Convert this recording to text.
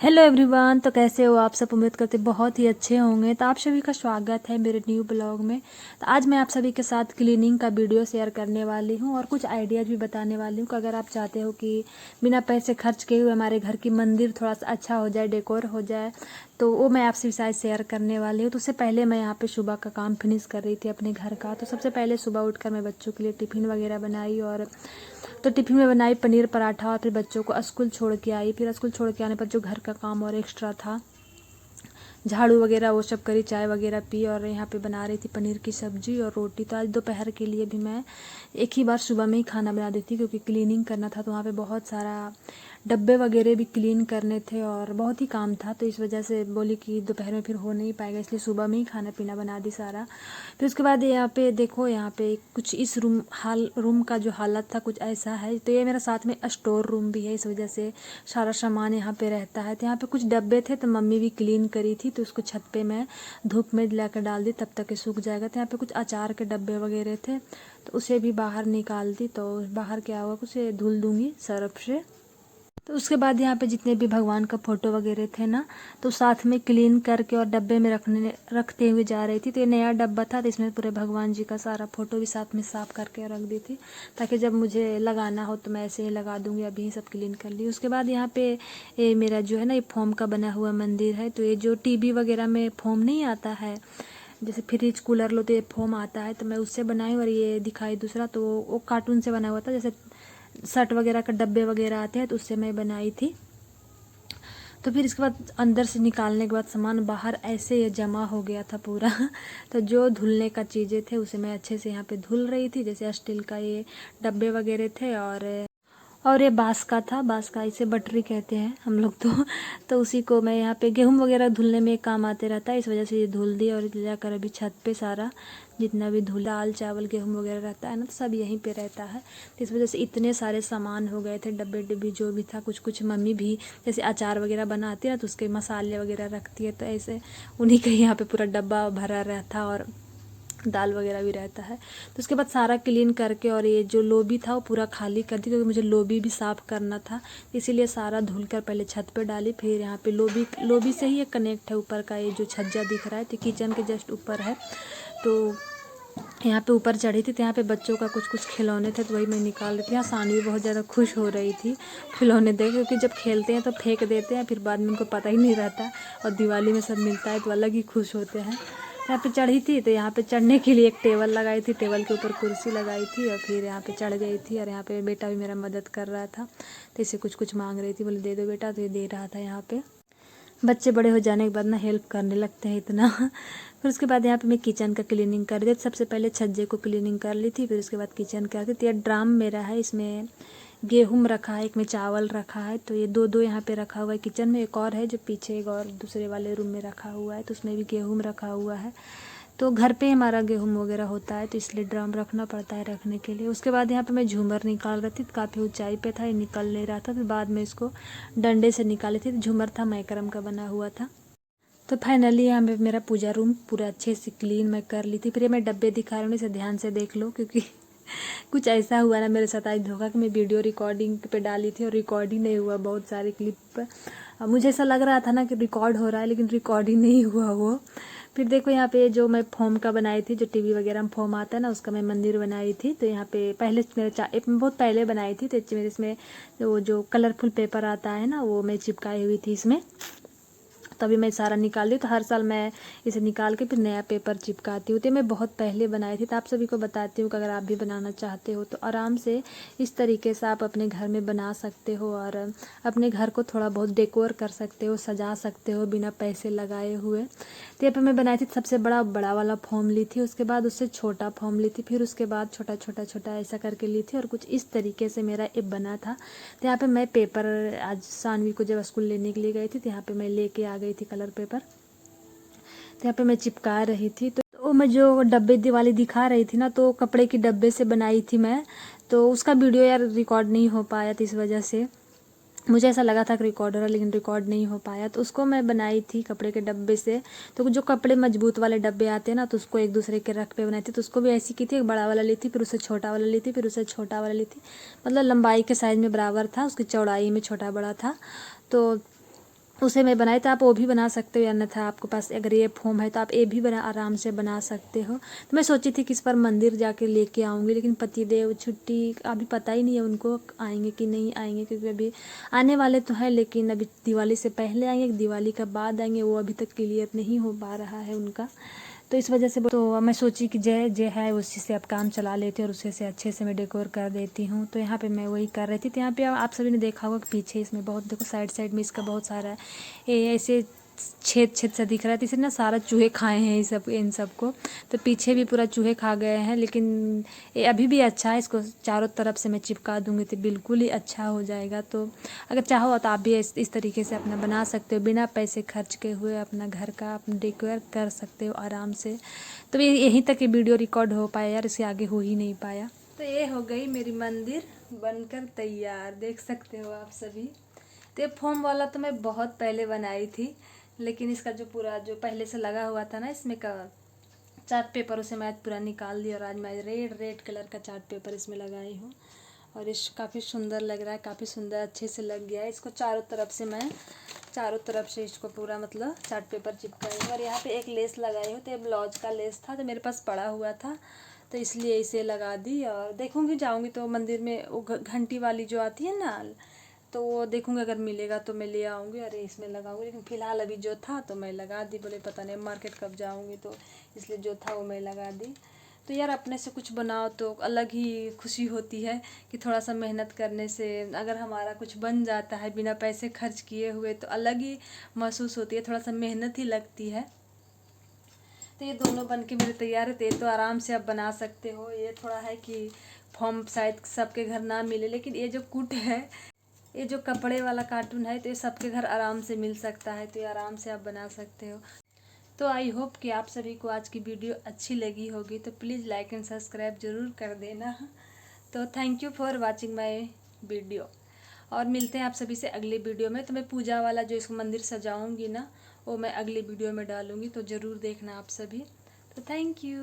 Hello everyone, तो कैसे हो आप सब। उम्मीद करते बहुत ही अच्छे होंगे। तो आप सभी का स्वागत है मेरे न्यू ब्लॉग में। तो आज मैं आप सभी के साथ क्लीनिंग का वीडियो शेयर करने वाली हूं और कुछ आइडियाज भी बताने वाली हूं कि अगर आप चाहते हो कि बिना पैसे खर्च किए हुए हमारे घर की मंदिर थोड़ा सा अच्छा हो जाए, डेकोर हो जाए, तो वो मैं आपसे शायद शेयर करने वाली हूँ। तो उससे पहले मैं यहाँ पे सुबह का काम फिनिश कर रही थी अपने घर का। तो सबसे पहले सुबह उठकर मैं बच्चों के लिए टिफ़िन वगैरह बनाई, और तो टिफ़िन में बनाई पनीर पराठा, और फिर बच्चों को स्कूल छोड़ के आई। फिर स्कूल छोड़ के आने पर जो घर का काम और एक्स्ट्रा था, झाड़ू वगैरह वो सब करी, चाय वगैरह पी, और यहाँ पे बना रही थी पनीर की सब्जी और रोटी। तो आज दोपहर के लिए भी मैं एक ही बार सुबह में ही खाना बना दी थी, क्योंकि क्लीनिंग करना था। तो वहाँ पे बहुत सारा डब्बे वगैरह भी क्लीन करने थे और बहुत ही काम था। तो इस वजह से बोली कि दोपहर में फिर हो नहीं पाएगा, इसलिए सुबह में ही खाना पीना बना दी सारा। फिर उसके बाद यहाँ पे देखो, यहाँ पे कुछ इस रूम का जो हालत था कुछ ऐसा है। तो ये मेरा साथ में स्टोर रूम भी है, इस वजह से सारा सामान यहाँ पे रहता है। तो यहाँ पे कुछ डब्बे थे, तो मम्मी भी क्लीन करी थी, तो उसको छत पे मैं धूप में लाकर डाल दी, तब तक ये सूख जाएगा। तो यहाँ पे कुछ अचार के डब्बे वगैरह थे, तो उसे भी बाहर निकाल दी। तो बाहर क्या हुआ, उसे धुल दूंगी सर्फ से। तो उसके बाद यहाँ पे जितने भी भगवान का फोटो वगैरह थे ना, तो साथ में क्लीन करके और डब्बे में रखते हुए जा रही थी। तो ये नया डब्बा था, तो इसमें पूरे भगवान जी का सारा फोटो भी साथ में साफ करके रख दी थी, ताकि जब मुझे लगाना हो तो मैं ऐसे ही लगा दूंगी। अभी ही सब क्लीन कर ली। उसके बाद यहाँ पे ये मेरा जो है ना, ये फोम का बना हुआ मंदिर है। तो ये जो टीवी वगैरह में फोम नहीं आता है, जैसे फ्रिज कूलर लो तो ये फोम आता है, तो मैं उससे बनाई। और ये दिखाई दूसरा, तो वो कार्टून से बना हुआ था, जैसे शर्ट वगैरह का डब्बे वगैरह आते हैं, तो उससे मैं बनाई थी। तो फिर इसके बाद अंदर से निकालने के बाद सामान बाहर ऐसे ये जमा हो गया था पूरा। तो जो धुलने का चीज़ें थे उसे मैं अच्छे से यहाँ पे धुल रही थी, जैसे स्टील का ये डब्बे वगैरह थे, और ये बांस का था। बांस का इसे बटरी कहते हैं हम लोग तो उसी को मैं यहाँ पे गेहूं वगैरह धुलने में काम आते रहता है, इस वजह से ये धुल दी। और ले जाकर अभी छत पे सारा जितना भी दाल चावल गेहूं वगैरह रहता है ना, तो सब यहीं पे रहता है। तो इस वजह से इतने सारे सामान हो गए थे, डब्बे डिब्बी जो भी था। कुछ मम्मी भी जैसे अचार वगैरह बनाती है ना, तो उसके मसाले वगैरह रखती है, तो ऐसे उन्हीं का यहाँ पे पूरा डब्बा भरा रहता, और दाल वगैरह भी रहता है। तो उसके बाद सारा क्लीन करके, और ये जो लोबी था वो पूरा खाली कर दी, क्योंकि मुझे लोबी भी साफ़ करना था, इसीलिए सारा धुल कर पहले छत पे डाली। फिर यहाँ पे लोबी से ही एक कनेक्ट है ऊपर का, ये जो छज्जा दिख रहा है, तो किचन के जस्ट ऊपर है। तो यहाँ पे ऊपर चढ़ी थी, तो यहाँ पे बच्चों का कुछ खिलौने थे, तो वही मैं निकाल रही थी। यहाँ सानवी बहुत ज़्यादा खुश हो रही थी खिलौने देख, क्योंकि जब खेलते हैं तो फेंक देते हैं, फिर बाद में उनको पता ही नहीं रहता, और दिवाली में सब मिलता है तो अलग ही खुश होते हैं। यहाँ पे चढ़ी थी, तो यहाँ पे चढ़ने के लिए एक टेबल लगाई थी, टेबल के ऊपर कुर्सी लगाई थी, और फिर यहाँ पे चढ़ गई थी। और यहाँ पे बेटा भी मेरा मदद कर रहा था, तो इसे कुछ मांग रही थी, बोले दे दो बेटा, तो ये दे रहा था। यहाँ पे बच्चे बड़े हो जाने के बाद ना हेल्प करने लगते हैं इतना। फिर उसके बाद यहाँ पे मैं किचन का क्लीनिंग कर दी। सबसे पहले छज्जे को क्लीनिंग कर ली थी, फिर उसके बाद किचन कर दी। तो ये ड्राम मेरा है, इसमें गेहूं रखा है, एक में चावल रखा है। तो ये दो यहाँ पे रखा हुआ है किचन में। एक और है जो पीछे एक और दूसरे वाले रूम में रखा हुआ है, तो उसमें भी गेहूं रखा हुआ है। तो घर पे हमारा गेहूं वगैरह होता है, तो इसलिए ड्रम रखना पड़ता है रखने के लिए। उसके बाद यहाँ पे मैं झूमर निकाल रही थी, काफ़ी ऊंचाई पे था, ये निकल नहीं रहा था। फिर बाद में इसको डंडे से निकाली थी। झूमर था मैक्रम का बना हुआ था। तो फाइनली यहाँ पे मेरा पूजा रूम पूरा अच्छे से क्लीन मैं कर ली थी। फिर मैं डब्बे दिखा रही हूँ, इसे ध्यान से देख लो, क्योंकि कुछ ऐसा हुआ ना मेरे साथ आज धोखा, कि मैं वीडियो रिकॉर्डिंग पे डाली थी और रिकॉर्डिंग नहीं हुआ। बहुत सारे क्लिप मुझे ऐसा लग रहा था ना कि रिकॉर्ड हो रहा है, लेकिन रिकॉर्डिंग नहीं हुआ वो। फिर देखो यहाँ पे जो मैं फोम का बनाई थी, जो टीवी वगैरह में फोम आता है ना, उसका मैं मंदिर बनाई थी। तो यहाँ पे पहले मेरे बहुत पहले बनाई थी, तो मेरे इसमें वो जो कलरफुल पेपर आता है ना, वो मैं चिपकाई हुई थी इसमें। तभी मैं सारा निकाल दी। तो हर साल मैं इसे निकाल के फिर नया पेपर चिपकाती हूँ। तो मैं बहुत पहले बनाई थी, तो आप सभी को बताती हूँ कि अगर आप भी बनाना चाहते हो तो आराम से इस तरीके से आप अपने घर में बना सकते हो, और अपने घर को थोड़ा बहुत डेकोर कर सकते हो, सजा सकते हो बिना पैसे लगाए हुए। तो यहाँ पर मैं बनाई थी, सबसे बड़ा वाला फॉर्म ली थी, उसके बाद उससे छोटा फॉर्म ली थी, फिर उसके बाद छोटा ऐसा करके ली थी, और कुछ इस तरीके से मेरा ये बना था। तो यहाँ पे मैं पेपर आज सानवी को जब स्कूल लेने के लिए गई थी, तो यहाँ पे मैं लेके आ गई थी कलर पेपर। तो यहाँ पे मैं चिपका रही थी। तो मैं जो डब्बे दिवाली दिखा रही थी ना, तो कपड़े की डब्बे से बनाई थी मैं, तो उसका वीडियो यार रिकॉर्ड नहीं हो पाया था इस वजह से। मुझे ऐसा लगा था कि रिकॉर्डर है, लेकिन रिकॉर्ड नहीं हो पाया। तो उसको मैं बनाई थी कपड़े के डब्बे से। तो जो कपड़े मजबूत वाले डब्बे आते हैं ना, तो उसको एक दूसरे के रख पे बनाई थी। तो उसको भी ऐसी की थी, एक बड़ा वाला ली थी, फिर उससे छोटा वाला ली थी, फिर उससे छोटा वाला ली थी। मतलब लंबाई के साइज़ में बराबर था, उसकी चौड़ाई में छोटा बड़ा था। तो उसे मैं बनाई। तो आप वो भी बना सकते हो, या अन्यथा आपके पास अगर ये फोम है तो आप ये भी आराम से बना सकते हो। तो मैं सोची थी कि इस पर मंदिर जाके लेके आऊँगी, लेकिन पतिदेव छुट्टी अभी पता ही नहीं है उनको आएंगे कि नहीं आएंगे, क्योंकि अभी आने वाले तो हैं, लेकिन अभी दिवाली से पहले आएंगे, दिवाली के बाद आएंगे, वो अभी तक क्लियर नहीं हो पा रहा है उनका। तो इस वजह से तो मैं सोची कि जय है उसी से अब काम चला लेते हैं और उसी से अच्छे से मैं डेकोर कर देती हूँ। तो यहाँ पे मैं वही कर रही थी। तो यहाँ पे आप सभी ने देखा होगा कि पीछे इसमें बहुत, देखो साइड साइड में इसका बहुत सारा ये ऐसे छेद छेद सा दिख रहा है। तो इसे ना सारा चूहे खाए हैं इन सबको। तो पीछे भी पूरा चूहे खा गए हैं, लेकिन ये अभी भी अच्छा है। इसको चारों तरफ से मैं चिपका दूंगी तो बिल्कुल ही अच्छा हो जाएगा। तो अगर चाहो तो आप भी इस तरीके से अपना बना सकते हो, बिना पैसे खर्च के हुए अपना घर का अपना डेकोर कर सकते हो आराम से। तो ये यहीं तक ये वीडियो रिकॉर्ड हो पाया यार, इससे आगे हो ही नहीं पाया। तो ये हो गई मेरी मंदिर बनकर तैयार, देख सकते हो आप सभी। तो ये फोम वाला तो मैं बहुत पहले बनाई थी, लेकिन इसका जो पूरा जो पहले से लगा हुआ था ना इसमें का चार्ट पेपर, उसे मैं आज पूरा निकाल दिया और आज मैं रेड कलर का चार्ट पेपर इसमें लगाई हूँ। और इस काफ़ी सुंदर लग रहा है, काफ़ी सुंदर अच्छे से लग गया है। इसको चारों तरफ से इसको पूरा मतलब चार्ट पेपर चिपकाई हूँ। और यहाँ पे एक लेस लगाई हूँ, तो ये ब्लाउज का लेस था, तो मेरे पास पड़ा हुआ था, तो इसलिए इसे लगा दी। और देखूँगी जाऊँगी तो मंदिर में वो घंटी वाली जो आती है ना, तो वो देखूँगी अगर मिलेगा तो मैं ले आऊँगी और इसमें लगाऊँगी। लेकिन फ़िलहाल अभी जो था तो मैं लगा दी, बोले पता नहीं मार्केट कब जाऊँगी, तो इसलिए जो था वो मैं लगा दी। तो यार अपने से कुछ बनाओ तो अलग ही खुशी होती है कि थोड़ा सा मेहनत करने से अगर हमारा कुछ बन जाता है बिना पैसे खर्च किए हुए, तो अलग ही महसूस होती है, थोड़ा सा मेहनत ही लगती है। तो ये दोनों बन के मेरे तैयार है। तो ये तो आराम से आप बना सकते हो। ये थोड़ा है कि फॉर्म शायद सबके घर ना मिले, लेकिन ये जो कुट है, ये जो कपड़े वाला कार्टून है, तो ये सबके घर आराम से मिल सकता है। तो ये आराम से आप बना सकते हो। तो आई होप कि आप सभी को आज की वीडियो अच्छी लगी होगी। तो प्लीज़ लाइक एंड सब्सक्राइब ज़रूर कर देना। तो thank you for watching my video, और मिलते हैं आप सभी से अगले वीडियो में। तो मैं पूजा वाला जो इसको मंदिर सजाऊंगी ना, वो मैं अगले वीडियो में डालूंगी, तो ज़रूर देखना आप सभी। तो थैंक यू।